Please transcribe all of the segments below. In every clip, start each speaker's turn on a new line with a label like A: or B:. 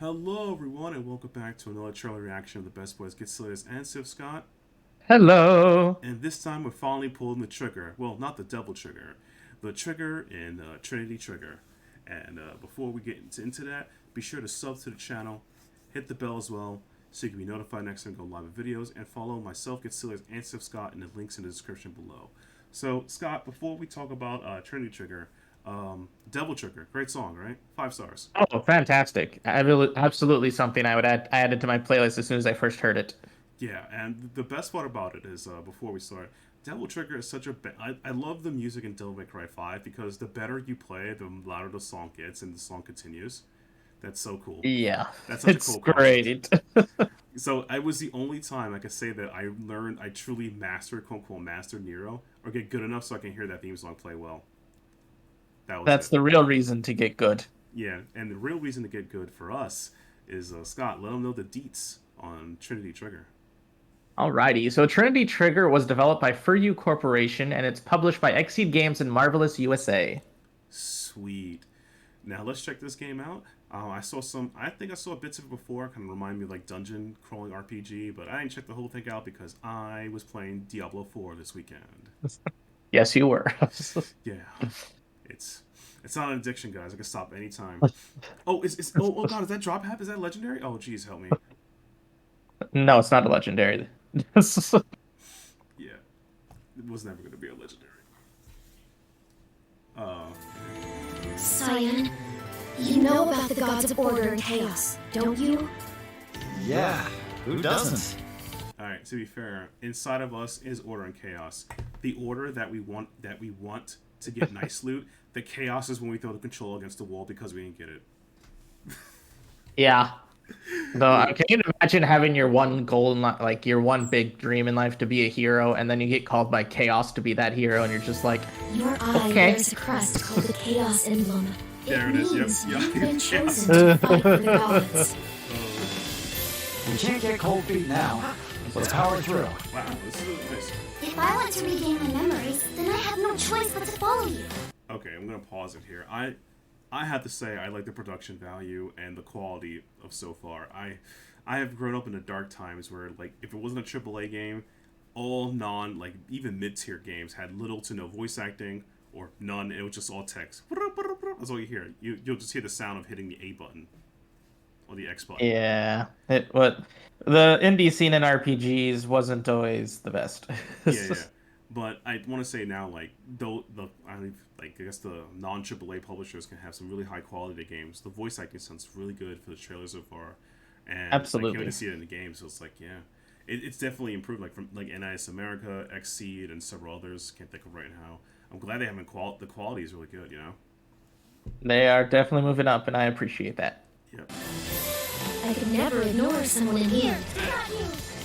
A: Hello, everyone, and welcome back to another trailer reaction of the Best Boys Getselious and Sithscott.
B: Hello.
A: And this time we're finally pulling the trigger. Well, not the double trigger, the trigger in Trinity Trigger. And before we get into that, be sure to sub to the channel, hit the bell as well, so you can be notified next time I go live with videos, and follow myself, Getselious and Sithscott, in the links in the description below. So, Scott, before we talk about Trinity Trigger, Devil Trigger, great song, right? 5 stars.
B: Oh, fantastic. Absolutely something I would add. I added to my playlist as soon as I first heard it.
A: Yeah, and the best part about it is, before we start, Devil Trigger is such a. I love the music in Devil May Cry 5 because the better you play, the louder the song gets and the song continues. That's so cool.
B: Yeah,
A: That's such a
B: it's
A: cool concept.
B: great.
A: So I was the only time I could say that I truly mastered, quote unquote, mastered Nero, or get good enough so I can hear that theme song play well. That was
B: That's
A: it.
B: the real reason to get good.
A: Yeah, and the real reason to get good for us is, Scott, let them know the deets on Trinity Trigger.
B: Alrighty, so Trinity Trigger was developed by Furyu Corporation and it's published by Exceed Games and Marvelous USA.
A: Sweet. Now let's check this game out. I saw some. I think I saw bits of it before. Kind of remind me of like dungeon crawling RPG, but I didn't check the whole thing out because I was playing Diablo 4 this weekend.
B: Yes, you were.
A: Yeah, it's it's not an addiction, guys. I can stop anytime. Oh, oh god, is that drop hap? Is that legendary? Oh, geez, help me.
B: No, it's not a legendary.
A: Yeah, it was never gonna be a legendary. Uh,
C: Cyan, you know about the gods of order and chaos, don't you?
D: Yeah, who doesn't?
A: all right. To be fair, inside of us is order and chaos. The order that we want to get nice loot. The chaos is when we throw the control against the wall because we didn't get it.
B: Yeah. Though, can you imagine having your one goal in life, like your one big dream in life to be a hero, and then you get called by chaos to be that hero, and you're just like,
C: Your eye
B: okay.
C: wears a crest called the Chaos Emblem.
A: There
C: It
A: it is, yep,
C: means
A: yeah.
C: you've been chosen to fight for the gods.
D: You can't get cold feet now. Let's power through.
A: Wow, this is nice.
C: If I want to regain my memories, then I have no choice but to follow you.
A: Okay, I'm gonna pause it here. I have to say I like the production value and the quality of so far. I have grown up in the dark times where, like, if it wasn't a AAA game, all non, like, even mid tier games had little to no voice acting or none. It was just all text. That's all you hear. You'll just hear the sound of hitting the A button or the X button.
B: Yeah, it what the indie scene in RPGs wasn't always the best.
A: Yeah, yeah. But I want to say now, like, though I guess the non AAA publishers can have some really high quality games. The voice acting sounds really good for the trailer so far, and I can't wait to
B: Absolutely.
A: see it in the game. So it's like, yeah, it's definitely improved. Like from like NIS America, Xseed, and several others. Can't think of right now. I'm glad they haven't the quality is really good. You know.
B: They are definitely moving up, and I appreciate that.
A: Yep.
C: I could never ignore someone in here.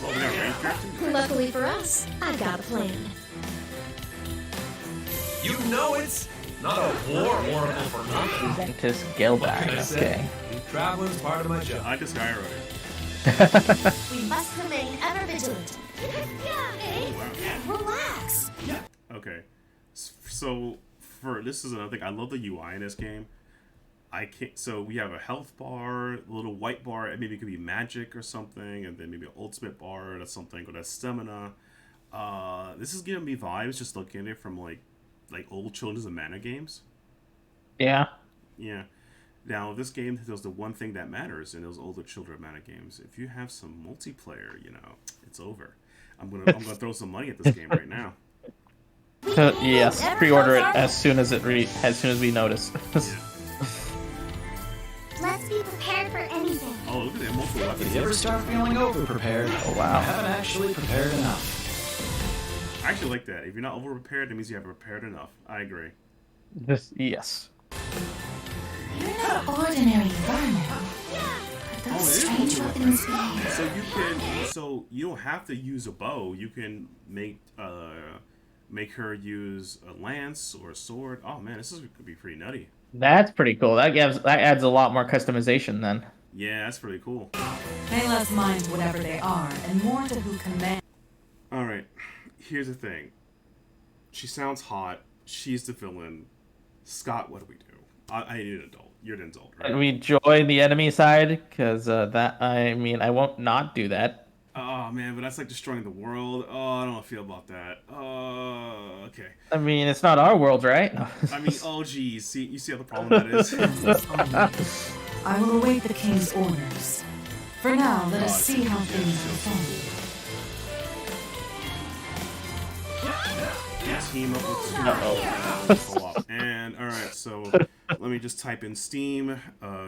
A: Well, we got range character.
C: Luckily for us, I've got a plan.
E: You know it's not a war oracle for nothing.
B: Ventus
E: What
B: Gilbert.
E: can I say?
B: Okay.
E: Traveling's part of my
A: I
E: job.
A: like this guy already.
C: We must remain ever vigilant. Relax.
A: Okay. So for this is another thing. I love the UI in this game. I can't. So we have a health bar, a little white bar. And maybe it could be magic or something, and then maybe an ultimate bar. That's something, or that's stamina. This is giving me vibes just looking at it from like old Children's of Mana games.
B: Yeah.
A: Yeah. Now this game does the one thing that matters in those older Children of Mana games. If you have some multiplayer, it's over. I'm gonna throw some money at this game right now.
B: Yes. Pre-order it as soon as as soon as we notice.
A: Yeah.
C: Let's be prepared for anything.
A: Oh, look at that multiple weapons.
D: If you ever start feeling over-prepared,
B: Oh,
D: you
B: wow.
D: haven't actually prepared enough.
A: I actually like that. If you're not over prepared, that means you haven't prepared enough. I agree.
B: Yes.
C: You're not ordinary environment. Those strange weapons behave.
A: So you don't have to use a bow. You can make her use a lance or a sword. Oh man, could be pretty nutty.
B: That's pretty cool. That adds a lot more customization then.
A: Yeah, that's pretty cool.
F: Pay less mind to whatever they are, and more to who commands.
A: All right, here's the thing. She sounds hot. She's the villain. Scott, what do we do? I need an adult. you're an adult,
B: And
A: right?
B: we join the enemy side because I won't not do that.
A: Oh man, but that's like destroying the world. Oh, I don't feel about that. Okay.
B: I mean, it's not our world, right?
A: I mean, oh geez, see, you see how the problem that is.
F: I will await the king's orders. For now, let us see how things unfold.
A: Team up with
B: Uh-oh.
A: co-op. And alright, so let me just type in Steam,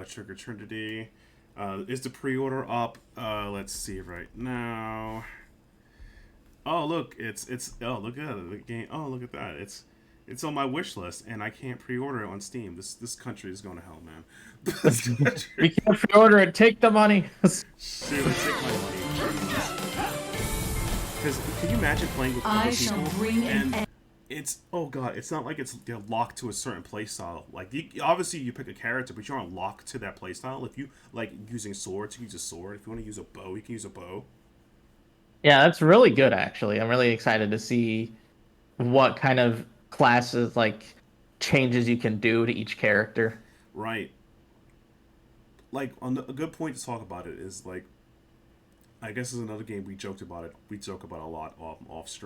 A: Trigger Trinity. Is the pre-order up? Let's see right now. Oh look, it's oh look at it, the game. Oh look at that. It's on my wish list and I can't pre-order it on Steam. This country is going to hell, man.
B: We can't pre-order it. Take the money.
A: Seriously, take my money. Because can you imagine playing with other
F: shall
A: people
F: bring an
A: and it's oh god, it's not like it's locked to a certain playstyle. Like obviously you pick a character, but you aren't locked to that playstyle. If you like using swords, you can use a sword. If you want to use a bow, you can use a bow.
B: Yeah, that's really good, actually. I'm really excited to see what kind of classes, like, changes you can do to each character.
A: Right. Like a good point to talk about it is like, I guess is another game we joked about it. We joke about a lot off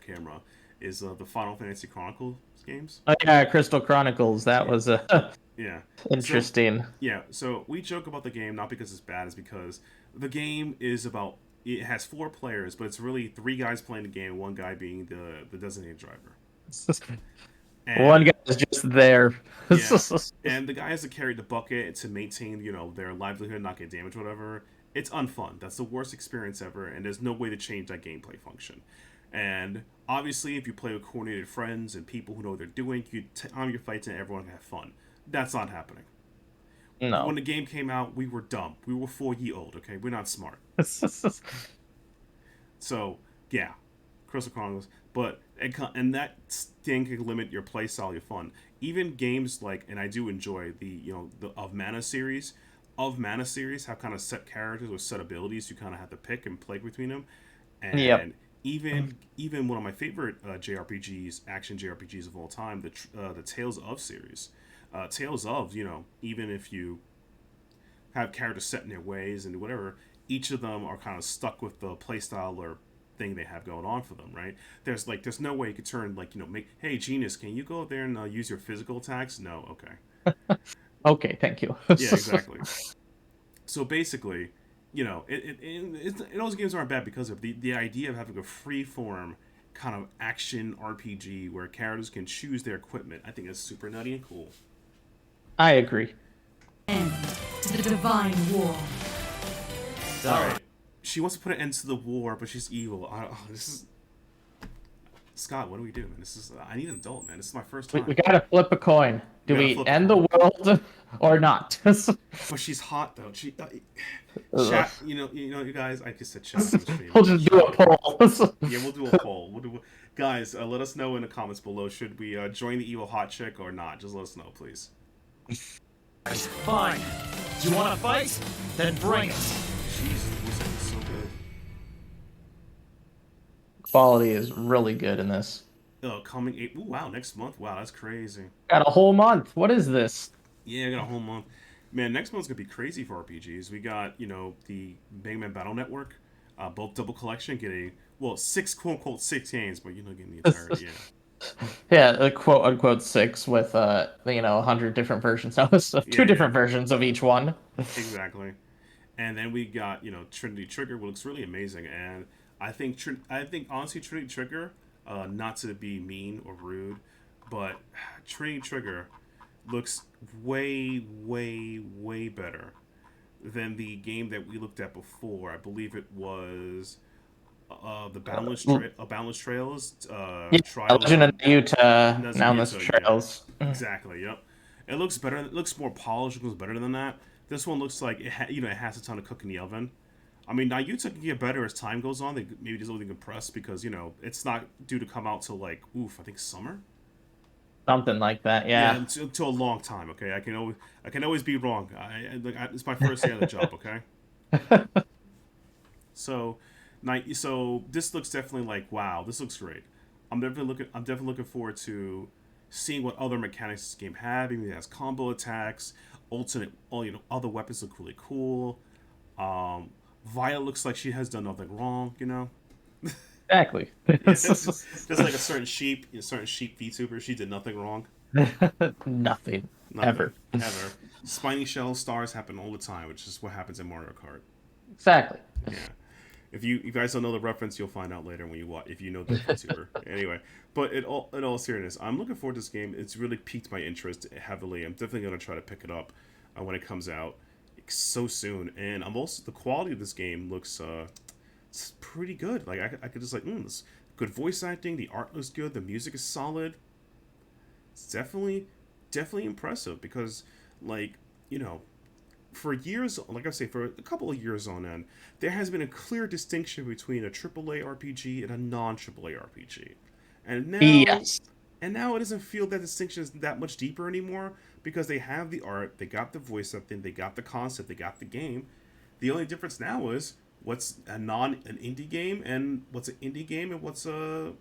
A: camera. Is the Final Fantasy Chronicles games?
B: Oh yeah, Crystal Chronicles. That was
A: Yeah.
B: interesting.
A: So we joke about the game not because it's bad, it's because the game is about it has 4 players, but it's really 3 guys playing the game, 1 guy being the designated driver. And,
B: One guy is just there.
A: Yeah. And the guy has to carry the bucket to maintain, their livelihood and not get damaged, or whatever. It's unfun. That's the worst experience ever, and there's no way to change that gameplay function. And obviously, if you play with coordinated friends and people who know what they're doing, you time your fights and everyone can have fun. That's not happening.
B: No.
A: When the game came out, we were dumb. We were 4-year-old, okay? We're not smart. So, yeah. Crystal Chronicles. But, and that thing can limit your playstyle, your fun. Even games like, and I do enjoy the Of Mana series. Of Mana series have kind of set characters or set abilities you kind of have to pick and play between them. And
B: Yep.
A: even one of my favorite JRPGs, action JRPGs of all time, the Tales of series. Tales of, even if you have characters set in their ways and whatever, each of them are kind of stuck with the playstyle or thing they have going on for them, right? There's no way you could turn hey Genius, can you go there and use your physical attacks? No, okay.
B: Okay, thank you.
A: Yeah, exactly. So basically, those games aren't bad because of the idea of having a free-form kind of action RPG where characters can choose their equipment. I think that's super nutty and cool.
B: I agree.
F: End to the divine war.
A: Alright. She wants to put an end to the war, but she's evil. This is... Scott, what do we do, man? I need an adult, man. This is my first time.
B: We gotta flip a coin. Do we end the world or not?
A: But she's hot, though. Chat, you guys, I just said chat.
B: We'll just do a poll.
A: Yeah, we'll do a poll. Guys, let us know in the comments below. Should we join the evil hot chick or not? Just let us know, please.
E: Fine. You want to fight? Then bring it.
A: Jesus, this is so good.
B: Quality is really good in this.
A: Coming 8. Ooh, wow, next month. Wow, that's crazy.
B: Got a whole month. What is this?
A: Yeah, I got a whole month. Man, next month's gonna be crazy for RPGs. We got, the Mega Man Battle Network, both double collection, get 6 quote-unquote 6 games, but getting the entirety, yeah.
B: Yeah, a quote-unquote 6 with, 100 different versions. No, it's two different versions of each one.
A: Exactly. And then we got, Trinity Trigger, which looks really amazing. And I think honestly, Trinity Trigger, not to be mean or rude, but Trinity Trigger looks way, way, way better than the game that we looked at before. I believe it was the Boundless Trails. Trials.
B: Legend of Utah, Boundless Trails.
A: Yeah. Exactly. Yep. It looks better. It looks more polished. It looks better than that. This one looks like it has a ton of cook in the oven. I mean, Naruto can get better as time goes on. They maybe just only compress because it's not due to come out till I think summer.
B: Something like that, yeah.
A: Until a long time. Okay, I can always be wrong. It's my first day on the job. Okay. So this looks definitely like wow. This looks great. I'm definitely looking forward to seeing what other mechanics this game have. Maybe it has combo attacks. alternate, all the weapons look really cool. Violet looks like she has done nothing wrong,
B: Exactly.
A: Yeah, it's just like a certain sheep VTuber. She did nothing wrong.
B: Nothing.
A: Nothing.
B: Ever.
A: Ever. Spiny shell stars happen all the time, which is what happens in Mario Kart.
B: Exactly.
A: Yeah. If you guys don't know the reference, you'll find out later when you watch. If you know the VTuber, anyway. But in all seriousness, I'm looking forward to this game. It's really piqued my interest heavily. I'm definitely gonna try to pick it up when it comes out so soon. And I'm also the quality of this game looks it's pretty good. Like I could just this good voice acting. The art looks good. The music is solid. It's definitely impressive because for years, like I say, for a couple of years on end, there has been a clear distinction between a AAA RPG and a non-AAA RPG. And now,
B: Yes.
A: it doesn't feel that distinction is that much deeper anymore because they have the art, they got the voice acting, they got the concept, they got the game. The only difference now is what's an indie game and what's an indie game and what's I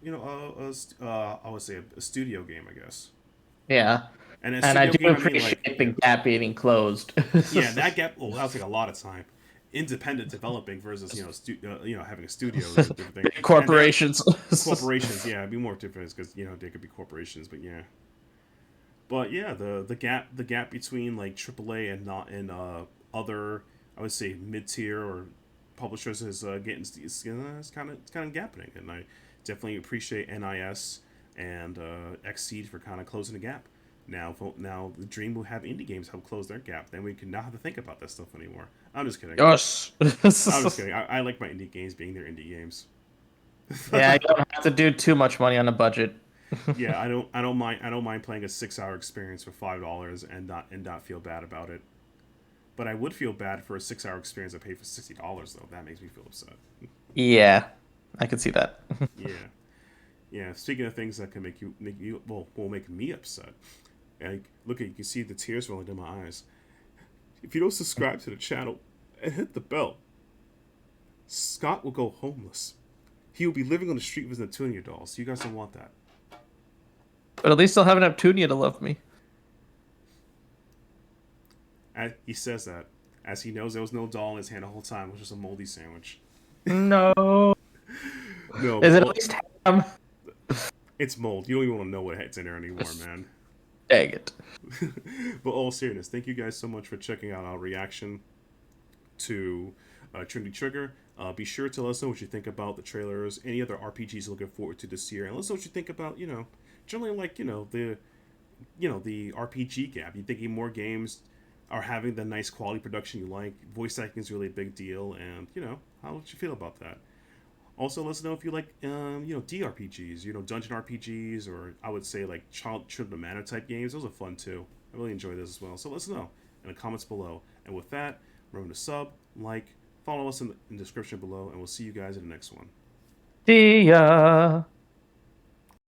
A: would say a studio game, I guess.
B: Yeah.
A: And a
B: And I
A: studio
B: do
A: game, I mean,
B: appreciate the gap being closed.
A: yeah, that gap. Well, that'll take a lot of time. Independent developing versus having a studio is a different thing.
B: Big corporations.
A: Corporations, yeah, it'd be more different because they could be corporations, but yeah. But yeah, the gap between like AAA and not and other, I would say, mid tier or publishers is it's kind of gapping, and I definitely appreciate NIS and Xseed for kind of closing the gap. Now the dream will have indie games help close their gap. Then we can not have to think about that stuff anymore. I'm just kidding.
B: Yes.
A: I'm just kidding. I like my indie games being their indie games.
B: Yeah, you don't have to do too much money on a budget.
A: Yeah, I don't mind playing a 6-hour experience for $5 and not feel bad about it. But I would feel bad for a 6-hour experience I paid for $60 though. That makes me feel upset.
B: Yeah, I could see that.
A: Yeah. Yeah, speaking of things that can make me upset. And you can see the tears rolling down my eyes. If you don't subscribe to the channel and hit the bell, Scott will go homeless. He will be living on the street with his Neptunia dolls. You guys don't want that.
B: But at least I'll have an Neptunia to love me.
A: He says that as he knows there was no doll in his hand the whole time. It was just a moldy sandwich.
B: No.
A: No.
B: Is it at least ham?
A: It's mold. You don't even want to know what's in there anymore, man.
B: Dang it.
A: But all seriousness, thank you guys so much for checking out our reaction to Trinity Trigger. Be sure to let us know what you think about the trailers, any other RPGs you're looking forward to this year, and let us know what you think about, generally the RPG gap. You thinking more games are having the nice quality production you like? Voice acting is really a big deal, and how would you feel about that? Also, let us know if you like, DRPGs, dungeon RPGs, or I would say like Children of Mana type games. Those are fun too. I really enjoy those as well. So let us know in the comments below. And with that, remember to sub, like, follow us in the description below, and we'll see you guys in the next one.
B: See ya.